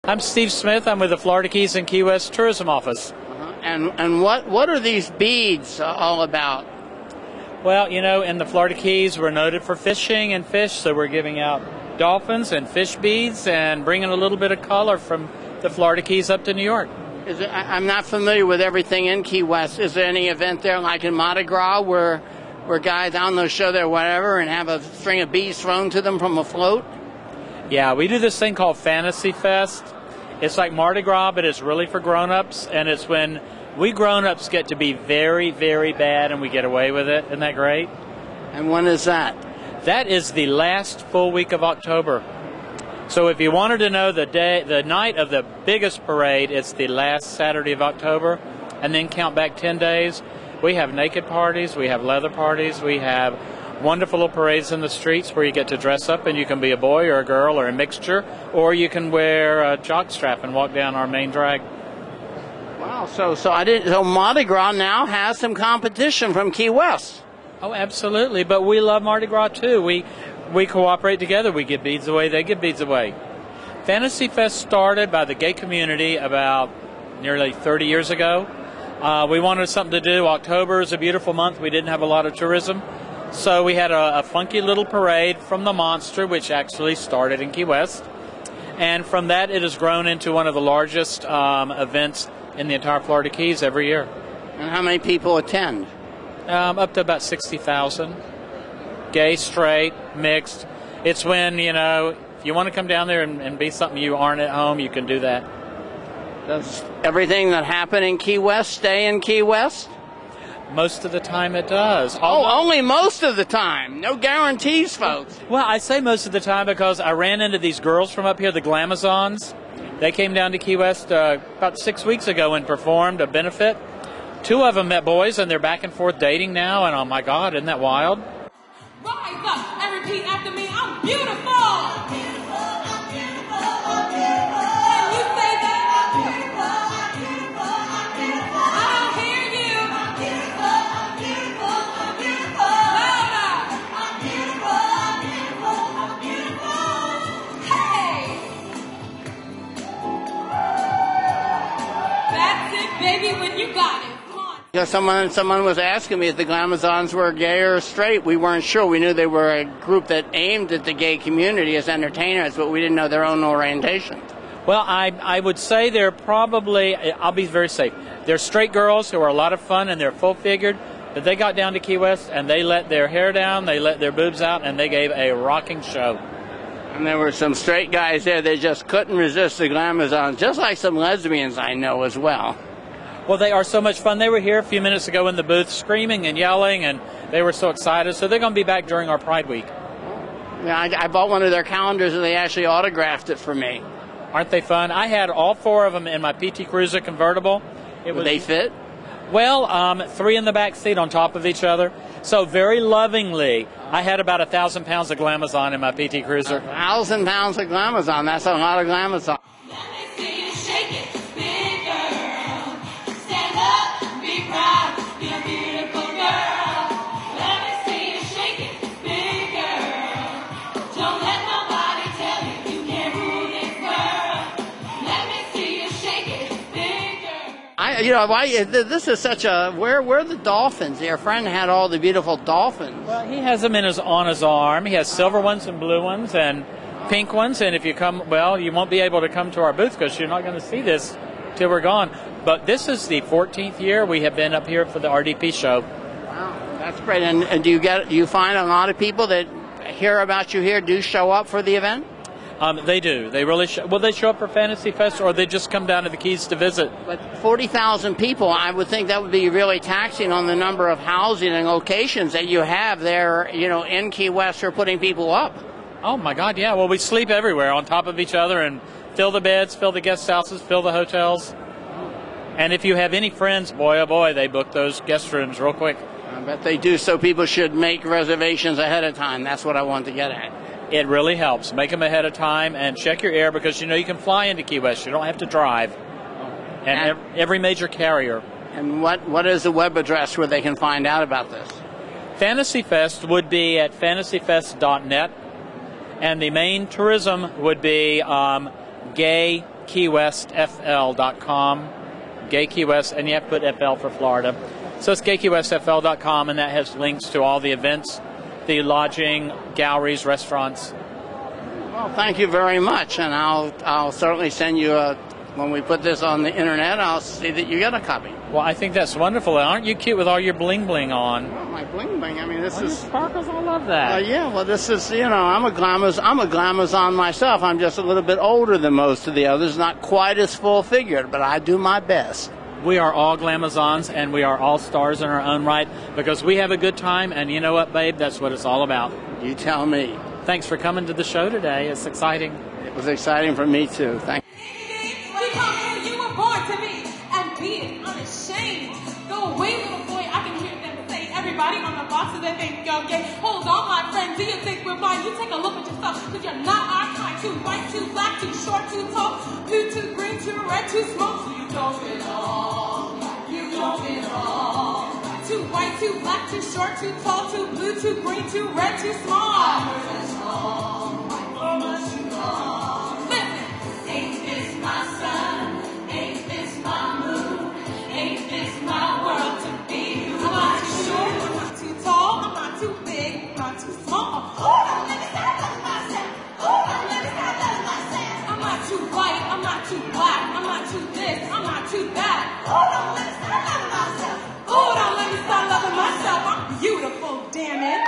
I'm Steve Smith. I'm with the Florida Keys and Key West Tourism Office. And what are these beads all about? Well, you know, in the Florida Keys, we're noted for fishing and fish, so we're giving out dolphins and fish beads and bringing a little bit of color from the Florida Keys up to New York. I'm not familiar with everything in Key West. Is there any event there like in Mardi Gras where guys, I don't know, show their whatever and have a string of beads thrown to them from a float? Yeah, we do this thing called Fantasy Fest. It's like Mardi Gras, but it's really for grown-ups, and it's when we grown-ups get to be very, very bad and we get away with it. Isn't that great? And when is that? That is the last full week of October. So if you wanted to know the night of the biggest parade, it's the last Saturday of October, and then count back 10 days. We have naked parties, we have leather parties, we have wonderful little parades in the streets where you get to dress up and you can be a boy or a girl or a mixture, or you can wear a jockstrap and walk down our main drag. Wow, so Mardi Gras now has some competition from Key West. Oh, absolutely, but we love Mardi Gras too. We cooperate together. We give beads away, they give beads away. Fantasy Fest started by the gay community about nearly 30 years ago. We wanted something to do. October is a beautiful month. We didn't have a lot of tourism. So we had a funky little parade from the Monster, which actually started in Key West. And from that, it has grown into one of the largest events in the entire Florida Keys every year. And how many people attend? Up to about 60,000. Gay, straight, mixed. It's when, you know, if you want to come down there and be something you aren't at home, you can do that. Does everything that happened in Key West stay in Key West? Most of the time it does. Only most of the time. No guarantees, folks. Well, I say most of the time because I ran into these girls from up here, the Glamazons. They came down to Key West about 6 weeks ago and performed a benefit. 2 of them met boys, and they're back and forth dating now, and oh my God, isn't that wild? Rise up and repeat after me, I'm beautiful! I'm beautiful, I'm beautiful, I'm beautiful. Can you say that? I'm beautiful, I'm beautiful, I'm beautiful. I don't hear you. I'm beautiful, I'm beautiful, I'm beautiful. Louder. I'm beautiful, I'm beautiful, I'm beautiful. Hey! That's it, baby, when you got it. You know, someone was asking me if the Glamazons were gay or straight. We weren't sure. We knew they were a group that aimed at the gay community as entertainers, but we didn't know their own orientation. Well, I would say they're probably, I'll be very safe, they're straight girls who are a lot of fun and they're full-figured, but they got down to Key West and they let their hair down, they let their boobs out, and they gave a rocking show. And there were some straight guys there that just couldn't resist the Glamazons, just like some lesbians I know as well. Well, they are so much fun. They were here a few minutes ago in the booth screaming and yelling, and they were so excited. So they're going to be back during our Pride Week. Yeah, I bought one of their calendars, and they actually autographed it for me. Aren't they fun? I had all 4 of them in my PT Cruiser convertible. Would they fit? Well, 3 in the back seat on top of each other. So very lovingly, I had about 1,000 pounds of Glamazon in my PT Cruiser. 1,000 pounds of Glamazon. That's a lot of Glamazon. Let me see you shake it, big girl. Stand up, be proud, you're a beautiful girl. Let me see you shake it, big girl. Don't let nobody tell you you can't rule this world. Let me see you shake it, big girl. This is such a... Where are the dolphins? Your friend had all the beautiful dolphins. Well, he has them on his arm. He has silver ones and blue ones and pink ones. And if you come, well, you won't be able to come to our booth because you're not going to see this till we're gone. But this is the 14th year we have been up here for the RDP show. Wow, that's great. And do you find a lot of people that hear about you here do show up for the event? They do. They really they show up for Fantasy Fest, or they just come down to the Keys to visit. But 40,000 people, I would think that would be really taxing on the number of housing and locations that you have there, in Key West for putting people up. Oh, my God, yeah. Well, we sleep everywhere on top of each other and fill the beds, fill the guest houses, fill the hotels. And if you have any friends, boy, oh boy, they book those guest rooms real quick. I bet they do, so people should make reservations ahead of time. That's what I want to get at. It really helps. Make them ahead of time and check your air because, you can fly into Key West. You don't have to drive. And every major carrier. And what is the web address where they can find out about this? Fantasy Fest would be at fantasyfest.net. And the main tourism would be gay, GayKeyWestFL.com. Gay Key West, and you have to put FL for Florida. So it's GayKeyWestFL.com, and that has links to all the events, the lodging, galleries, restaurants. Well, thank you very much, and I'll certainly send you when we put this on the internet, I'll see that you get a copy. Well, I think that's wonderful. Aren't you cute with all your bling bling on? Well, my bling bling. I mean, this is sparkles. I love that. Yeah. Well, this is I'm a glamazon myself. I'm just a little bit older than most of the others, not quite as full figured, but I do my best. We are all glamazons, and we are all stars in our own right because we have a good time, and you know what, babe? That's what it's all about. You tell me. Thanks for coming to the show today. It's exciting. It was exciting for me too. Thank you. You were born to me, and be it unashamed. Go away, little boy, I can hear them say, everybody on the box so they think you're gay. Hold on, my friend, do you think we're blind? You take a look at yourself, because you're not our kind. Too white, too black, too short, too tall, blue, too green, too red, too small. So you don't belong. You don't belong. Too white, too black, too short, too tall, too blue, too green, too red, too small. Listen. Ain't this my sun? Ain't this my moon? Ain't this my world to be? I'm not too short, I'm not too tall, I'm not too big, I'm not too small. Hold on, let me start loving myself. Hold on, let me start loving myself. I'm not too white, I'm not too black, I'm not too this, I'm not too that. Hold on, let me start loving myself. Hold on, let me start loving myself. I'm beautiful, damn it.